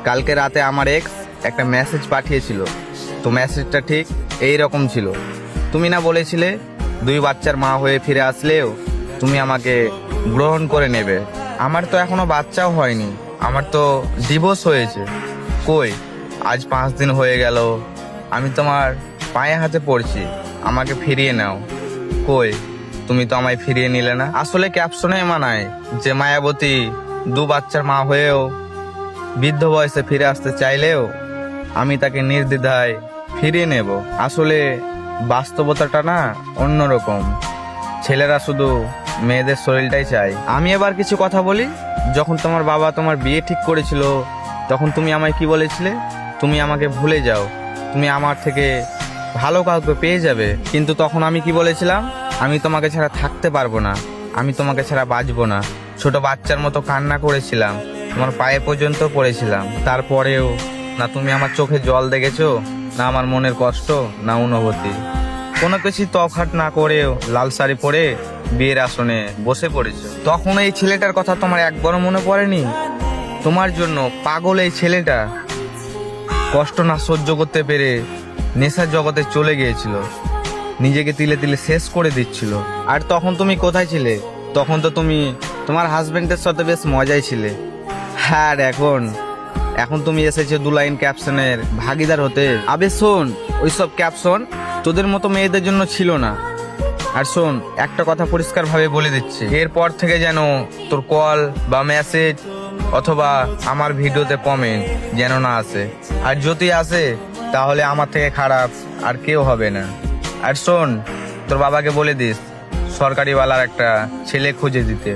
কালকে রাতে আমার এক্স একটা মেসেজ পাঠিয়েছিল, তো মেসেজটা ঠিক এই রকম ছিল। তুমি না বলেছিলে 2 বাচ্চার মা হয়ে ফিরে আসলেও তুমি আমাকে গ্রহণ করে নেবে। আমার তো এখনো বাচ্চাও হয়নি, আমার তো ডিভোর্স হয়েছে। কই, আজ 5 দিন হয়ে গেল, আমি তোমার পায়ে হাতে পড়ছি, আমাকে ফিরিয়ে নাও। কই, তুমি তো আমায় ফিরিয়ে নিলে না। আসলে ক্যাপশনে মানায় যে মায়াবতী 2 বাচ্চার মা হয়েও বৃদ্ধ বয়সে ফিরে আসতে চাইলেও আমি তাকে নির্দ্বিধায় ফিরিয়ে নেব। আসলে বাস্তবতাটা না অন্যরকম। ছেলেরা শুধু মেয়েদের শরীরটাই চায়। আমি এবার কিছু কথা বলি। যখন তোমার বাবা তোমার বিয়ে ঠিক করেছিল, তখন তুমি আমায় কি বলেছিলে? তুমি আমাকে ভুলে যাও, তুমি আমার থেকে ভালো কাউকে পেয়ে যাবে। কিন্তু তখন আমি কি বলেছিলাম? আমি তোমাকে ছাড়া থাকতে পারবো না, আমি তোমাকে ছাড়া বাঁচবো না। ছোট বাচ্চার মতো কান্না করেছিলাম, তোমার পায়ে পর্যন্ত পড়েছিলাম। তারপরেও না তুমি আমার চোখে জল দেখেছো, না আমার মনের কষ্ট, না অনুভূতি। কোনো কিছু তফাৎ না করেও লাল শাড়ি পরে বিয়ের আসনে বসে পড়েছো। তখন এই ছেলেটার কথা তোমার একবারও মনে পড়েনি? তোমার জন্য পাগল এই ছেলেটা কষ্ট না সহ্য করতে পেরে নেশার জগতে চলে গিয়েছিল, নিজেকে তিলে তিলে শেষ করে দিচ্ছিল। আর তখন তুমি কোথায় ছিলে? তখন তো তুমি তোমার হাজবেন্ডের সাথে বেশ মজাই ছিলে। আর এখন তুমি এসেছো 2 লাইন ক্যাপশনের ভাগিদার হতে। আবে শোন, ওইসব ক্যাপশন তোদের মতো মেয়েদের জন্য ছিল না। আর শোন, একটা কথা পরিষ্কার ভাবে বলে দিচ্ছি, এরপর থেকে যেন তোর কল বা মেসেজ অথবা আমার ভিডিওতে কমেন্ট যেন না আসে। আর যদি আসে তাহলে আমার থেকে খারাপ আর কেউ হবে না। আর শোন, তোর বাবাকে বলে দিস সরকারি ওয়ালার একটা ছেলে খুঁজে দিতে।